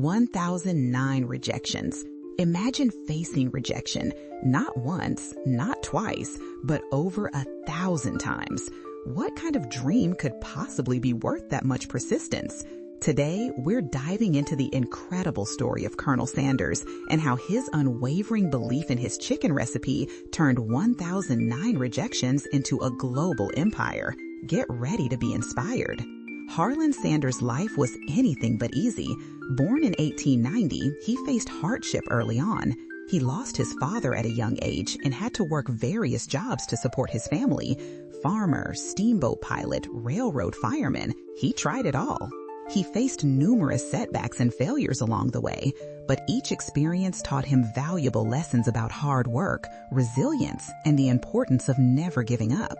1009 rejections. Imagine facing rejection, not once, not twice, but over 1,000 times. What kind of dream could possibly be worth that much persistence? Today, we're diving into the incredible story of Colonel Sanders and how his unwavering belief in his chicken recipe turned 1009 rejections into a global empire. Get ready to be inspired. Harlan Sanders' life was anything but easy. Born in 1890, he faced hardship early on. He lost his father at a young age and had to work various jobs to support his family. Farmer, steamboat pilot, railroad fireman, he tried it all. He faced numerous setbacks and failures along the way, but each experience taught him valuable lessons about hard work, resilience, and the importance of never giving up.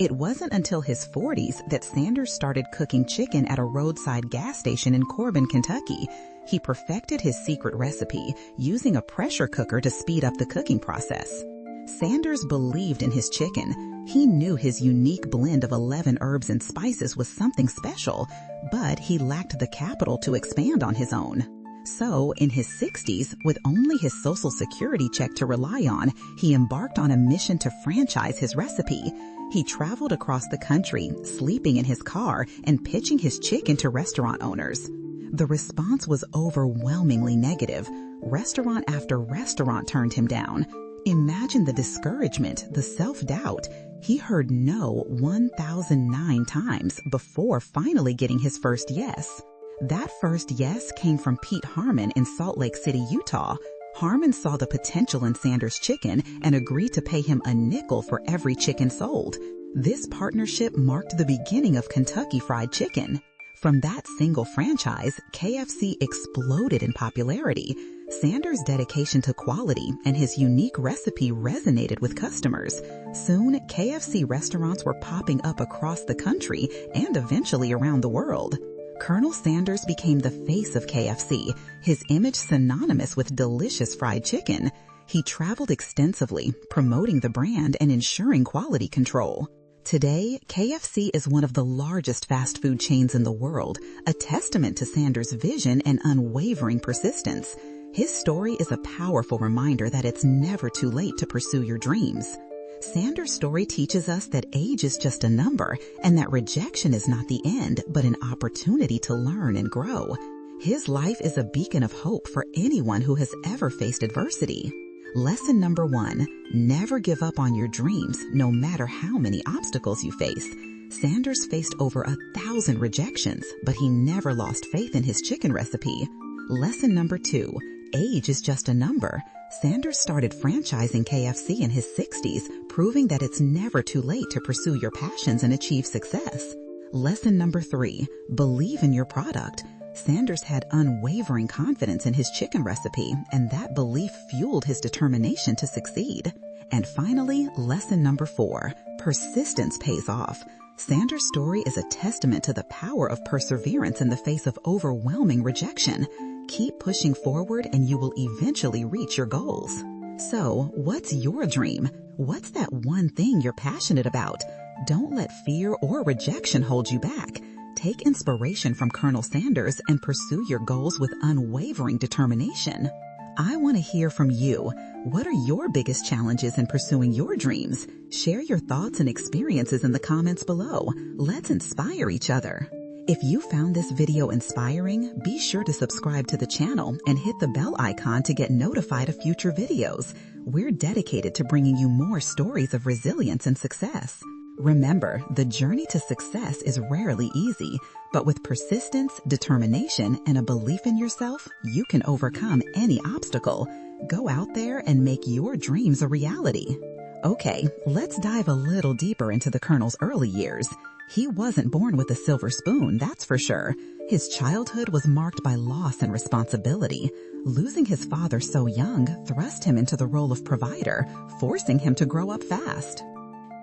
It wasn't until his 40s that Sanders started cooking chicken at a roadside gas station in Corbin, Kentucky. He perfected his secret recipe, using a pressure cooker to speed up the cooking process. Sanders believed in his chicken. He knew his unique blend of 11 herbs and spices was something special, but he lacked the capital to expand on his own. So, in his 60s, with only his Social Security check to rely on, he embarked on a mission to franchise his recipe. He traveled across the country, sleeping in his car and pitching his chicken to restaurant owners. The response was overwhelmingly negative. Restaurant after restaurant turned him down. Imagine the discouragement, the self-doubt. He heard no 1,009 times before finally getting his first yes. That first yes came from Pete Harmon in Salt Lake City, Utah. Harmon saw the potential in Sanders' chicken and agreed to pay him a nickel for every chicken sold. This partnership marked the beginning of Kentucky Fried Chicken. From that single franchise, KFC exploded in popularity. Sanders' dedication to quality and his unique recipe resonated with customers. Soon, KFC restaurants were popping up across the country and eventually around the world. Colonel Sanders became the face of KFC, his image synonymous with delicious fried chicken. He traveled extensively, promoting the brand and ensuring quality control. Today, KFC is one of the largest fast food chains in the world, a testament to Sanders' vision and unwavering persistence. His story is a powerful reminder that it's never too late to pursue your dreams. Sanders' story teaches us that age is just a number and that rejection is not the end, but an opportunity to learn and grow. His life is a beacon of hope for anyone who has ever faced adversity. Lesson number 1, never give up on your dreams, no matter how many obstacles you face. Sanders faced over 1,000 rejections, but he never lost faith in his chicken recipe. Lesson number 2, age is just a number. Sanders started franchising KFC in his 60s, proving that it's never too late to pursue your passions and achieve success. Lesson number 3, believe in your product. Sanders had unwavering confidence in his chicken recipe, and that belief fueled his determination to succeed. And finally, lesson number 4, persistence pays off. Sanders' story is a testament to the power of perseverance in the face of overwhelming rejection. Keep pushing forward and you will eventually reach your goals. So, what's your dream? What's that one thing you're passionate about? Don't let fear or rejection hold you back. Take inspiration from Colonel Sanders and pursue your goals with unwavering determination. I want to hear from you. What are your biggest challenges in pursuing your dreams? Share your thoughts and experiences in the comments below. Let's inspire each other. If you found this video inspiring, be sure to subscribe to the channel and hit the bell icon to get notified of future videos. We're dedicated to bringing you more stories of resilience and success. Remember, the journey to success is rarely easy, but with persistence, determination, and a belief in yourself, you can overcome any obstacle. Go out there and make your dreams a reality. Okay, let's dive a little deeper into the Colonel's early years. He wasn't born with a silver spoon, that's for sure. His childhood was marked by loss and responsibility. Losing his father so young thrust him into the role of provider, forcing him to grow up fast.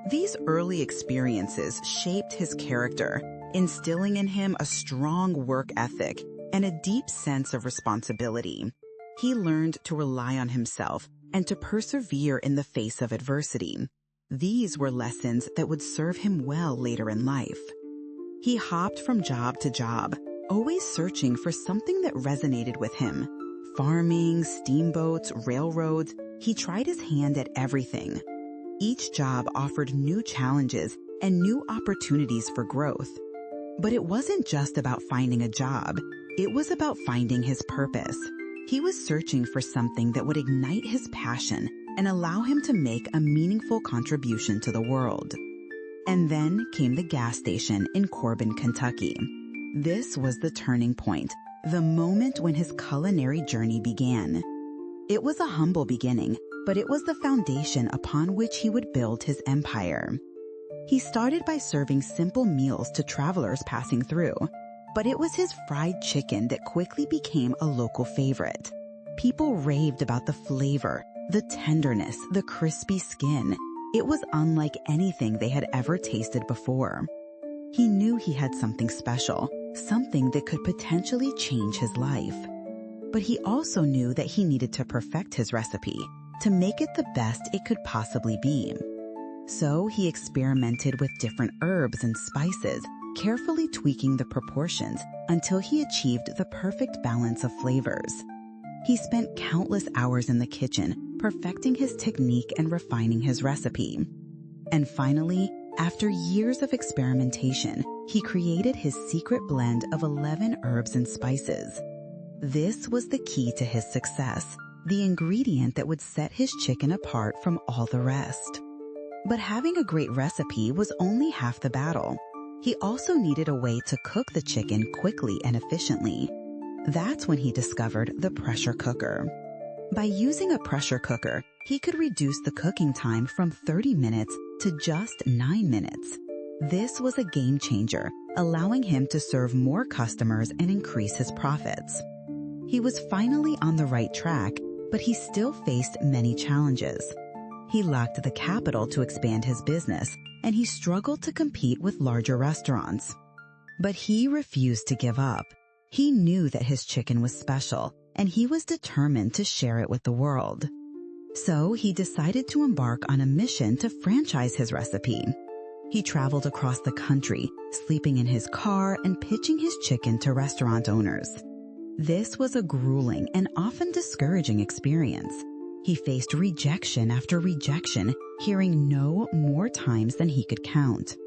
These early experiences shaped his character, instilling in him a strong work ethic and a deep sense of responsibility. He learned to rely on himself and to persevere in the face of adversity. These were lessons that would serve him well later in life. He hopped from job to job, always searching for something that resonated with him. Farming, steamboats, railroads, he tried his hand at everything. Each job offered new challenges and new opportunities for growth. But it wasn't just about finding a job. It was about finding his purpose. He was searching for something that would ignite his passion and allow him to make a meaningful contribution to the world. And then came the gas station in Corbin, Kentucky. This was the turning point, the moment when his culinary journey began. It was a humble beginning, but it was the foundation upon which he would build his empire. He started by serving simple meals to travelers passing through, but it was his fried chicken that quickly became a local favorite. People raved about the flavor, the tenderness, the crispy skin. It was unlike anything they had ever tasted before. He knew he had something special, something that could potentially change his life. But he also knew that he needed to perfect his recipe, to make it the best it could possibly be. So he experimented with different herbs and spices, carefully tweaking the proportions until he achieved the perfect balance of flavors. He spent countless hours in the kitchen, perfecting his technique and refining his recipe. And finally, after years of experimentation, he created his secret blend of 11 herbs and spices. This was the key to his success, the ingredient that would set his chicken apart from all the rest. But having a great recipe was only half the battle. He also needed a way to cook the chicken quickly and efficiently. That's when he discovered the pressure cooker. By using a pressure cooker, he could reduce the cooking time from 30 minutes to just 9 minutes. This was a game changer, allowing him to serve more customers and increase his profits. He was finally on the right track, but he still faced many challenges. He lacked the capital to expand his business, and he struggled to compete with larger restaurants. But he refused to give up. He knew that his chicken was special, and he was determined to share it with the world. So he decided to embark on a mission to franchise his recipe. He traveled across the country, sleeping in his car and pitching his chicken to restaurant owners. This was a grueling and often discouraging experience. He faced rejection after rejection, hearing no more times than he could count.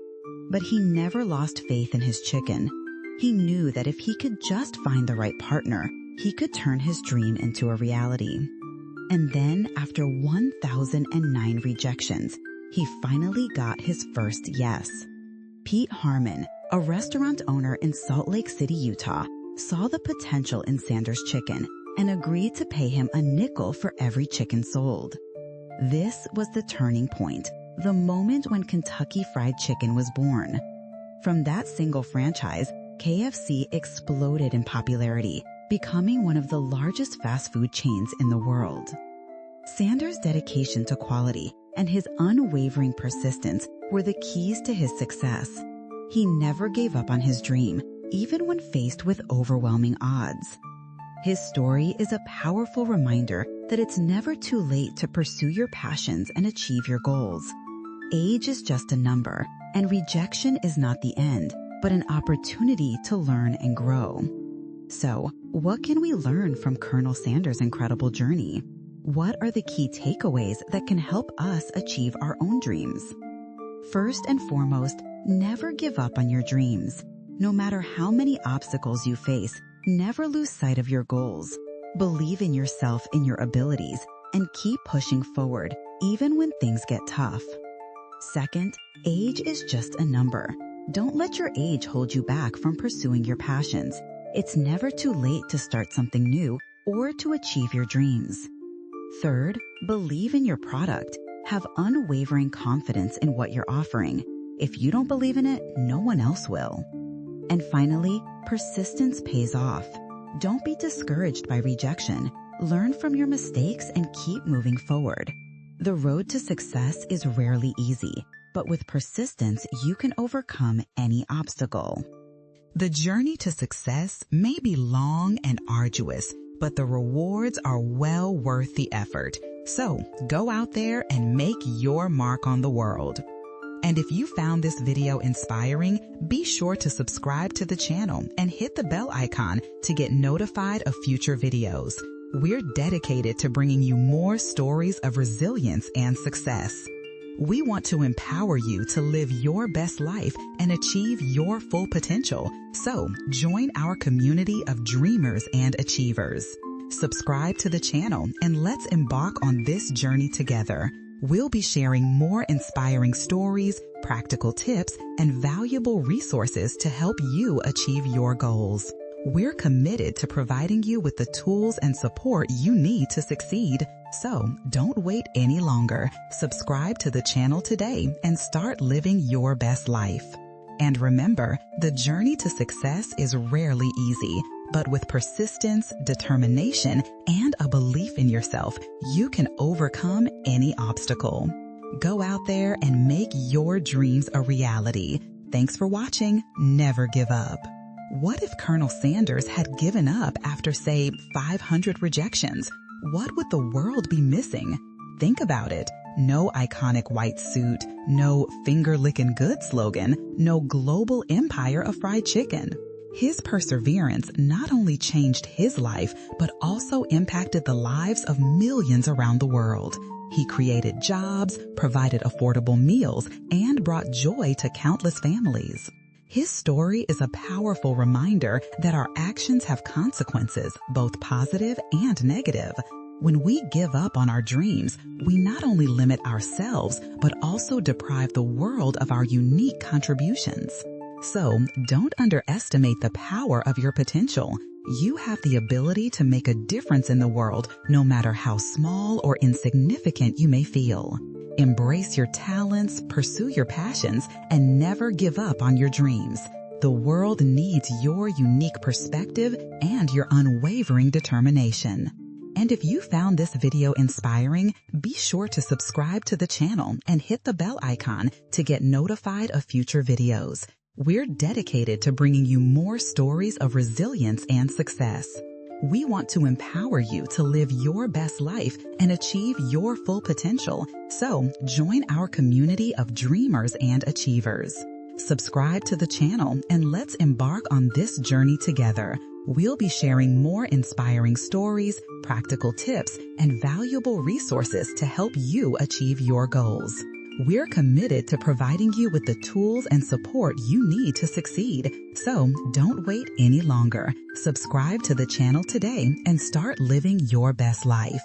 But he never lost faith in his chicken. He knew that if he could just find the right partner, he could turn his dream into a reality. And then, after 1,009 rejections, he finally got his first yes. Pete Harmon, a restaurant owner in Salt Lake City, Utah, saw the potential in Sanders' chicken and agreed to pay him a nickel for every chicken sold. This was the turning point, the moment when Kentucky Fried Chicken was born. From that single franchise, KFC exploded in popularity, becoming one of the largest fast food chains in the world. Sanders' dedication to quality and his unwavering persistence were the keys to his success. He never gave up on his dream, even when faced with overwhelming odds. His story is a powerful reminder that it's never too late to pursue your passions and achieve your goals. Age is just a number, and rejection is not the end, but an opportunity to learn and grow. So, what can we learn from Colonel Sanders' incredible journey? What are the key takeaways that can help us achieve our own dreams? First and foremost, never give up on your dreams. No matter how many obstacles you face, never lose sight of your goals. Believe in yourself and your abilities, and keep pushing forward, even when things get tough. Second, age is just a number. Don't let your age hold you back from pursuing your passions. It's never too late to start something new or to achieve your dreams. Third, believe in your product. Have unwavering confidence in what you're offering. If you don't believe in it, no one else will. And finally, persistence pays off. Don't be discouraged by rejection. Learn from your mistakes and keep moving forward. The road to success is rarely easy, but with persistence, you can overcome any obstacle. The journey to success may be long and arduous, but the rewards are well worth the effort. So go out there and make your mark on the world. And if you found this video inspiring, be sure to subscribe to the channel and hit the bell icon to get notified of future videos. We're dedicated to bringing you more stories of resilience and success. We want to empower you to live your best life and achieve your full potential. So join our community of dreamers and achievers. Subscribe to the channel and let's embark on this journey together. We'll be sharing more inspiring stories, practical tips, and valuable resources to help you achieve your goals. We're committed to providing you with the tools and support you need to succeed. So don't wait any longer. Subscribe to the channel today and start living your best life. And remember, the journey to success is rarely easy, but with persistence, determination, and a belief in yourself, you can overcome any obstacle. Go out there and make your dreams a reality. Thanks for watching. Never give up. What if Colonel Sanders had given up after, say, 500 rejections? What would the world be missing? Think about it. No iconic white suit, no finger-licking good slogan, no global empire of fried chicken. His perseverance not only changed his life, but also impacted the lives of millions around the world. He created jobs, provided affordable meals, and brought joy to countless families. His story is a powerful reminder that our actions have consequences, both positive and negative. When we give up on our dreams, we not only limit ourselves, but also deprive the world of our unique contributions. So, don't underestimate the power of your potential. You have the ability to make a difference in the world, no matter how small or insignificant you may feel. Embrace your talents, pursue your passions, and never give up on your dreams. The world needs your unique perspective and your unwavering determination. And if you found this video inspiring, be sure to subscribe to the channel and hit the bell icon to get notified of future videos. We're dedicated to bringing you more stories of resilience and success. We want to empower you to live your best life and achieve your full potential. So join our community of dreamers and achievers. Subscribe to the channel and let's embark on this journey together. We'll be sharing more inspiring stories, practical tips, and valuable resources to help you achieve your goals. We're committed to providing you with the tools and support you need to succeed. So don't wait any longer. Subscribe to the channel today and start living your best life.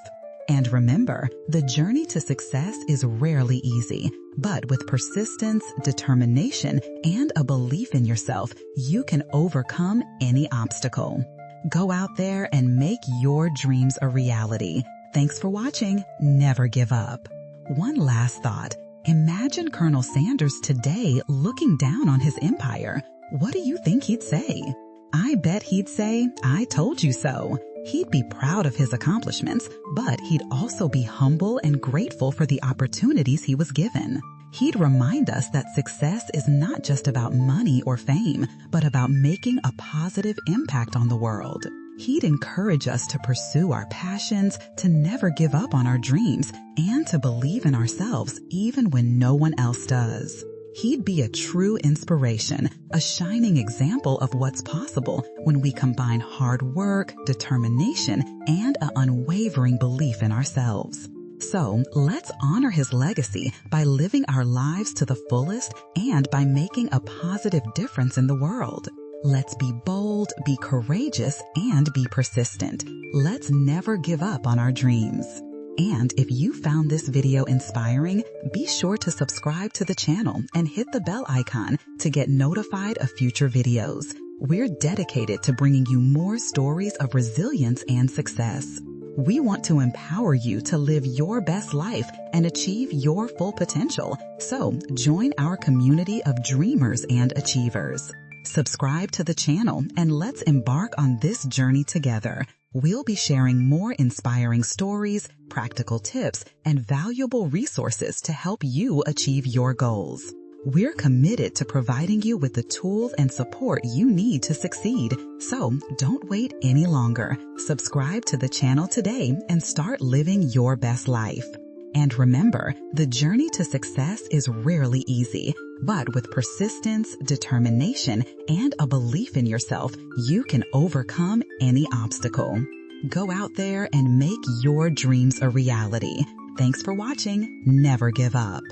And remember, the journey to success is rarely easy, but with persistence, determination, and a belief in yourself, you can overcome any obstacle. Go out there and make your dreams a reality. Thanks for watching. Never give up. One last thought. Imagine Colonel Sanders today looking down on his empire. What do you think he'd say? I bet he'd say, "I told you so." He'd be proud of his accomplishments, but he'd also be humble and grateful for the opportunities he was given. He'd remind us that success is not just about money or fame, but about making a positive impact on the world. He'd encourage us to pursue our passions, to never give up on our dreams, and to believe in ourselves even when no one else does. He'd be a true inspiration, a shining example of what's possible when we combine hard work, determination, and an unwavering belief in ourselves. So let's honor his legacy by living our lives to the fullest and by making a positive difference in the world. Let's be bold, be courageous, and be persistent. Let's never give up on our dreams. And if you found this video inspiring, be sure to subscribe to the channel and hit the bell icon to get notified of future videos. We're dedicated to bringing you more stories of resilience and success. We want to empower you to live your best life and achieve your full potential. So join our community of dreamers and achievers. Subscribe to the channel and let's embark on this journey together. We'll be sharing more inspiring stories, practical tips, and valuable resources to help you achieve your goals. We're committed to providing you with the tools and support you need to succeed. So don't wait any longer. Subscribe to the channel today and start living your best life. And remember, the journey to success is rarely easy, but with persistence, determination, and a belief in yourself, you can overcome any obstacle. Go out there and make your dreams a reality. Thanks for watching. Never give up.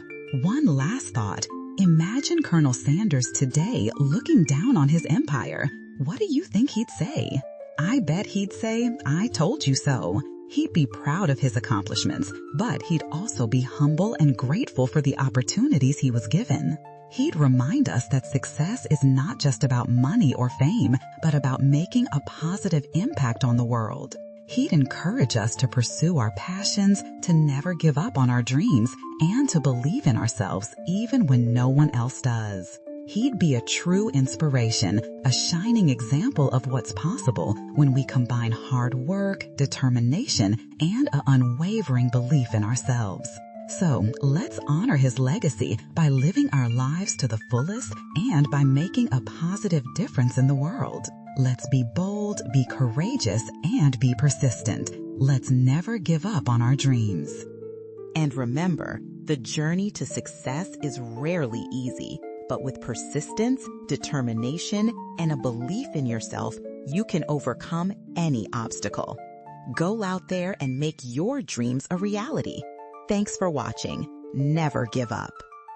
One last thought. Imagine Colonel Sanders today looking down on his empire. What do you think he'd say? I bet he'd say, "I told you so." He'd be proud of his accomplishments, but he'd also be humble and grateful for the opportunities he was given. He'd remind us that success is not just about money or fame, but about making a positive impact on the world. He'd encourage us to pursue our passions, to never give up on our dreams, and to believe in ourselves even when no one else does. He'd be a true inspiration, a shining example of what's possible when we combine hard work, determination, and an unwavering belief in ourselves. So let's honor his legacy by living our lives to the fullest and by making a positive difference in the world. Let's be bold, be courageous, and be persistent. Let's never give up on our dreams. And remember, the journey to success is rarely easy. But with persistence, determination, and a belief in yourself, you can overcome any obstacle. Go out there and make your dreams a reality. Thanks for watching. Never give up.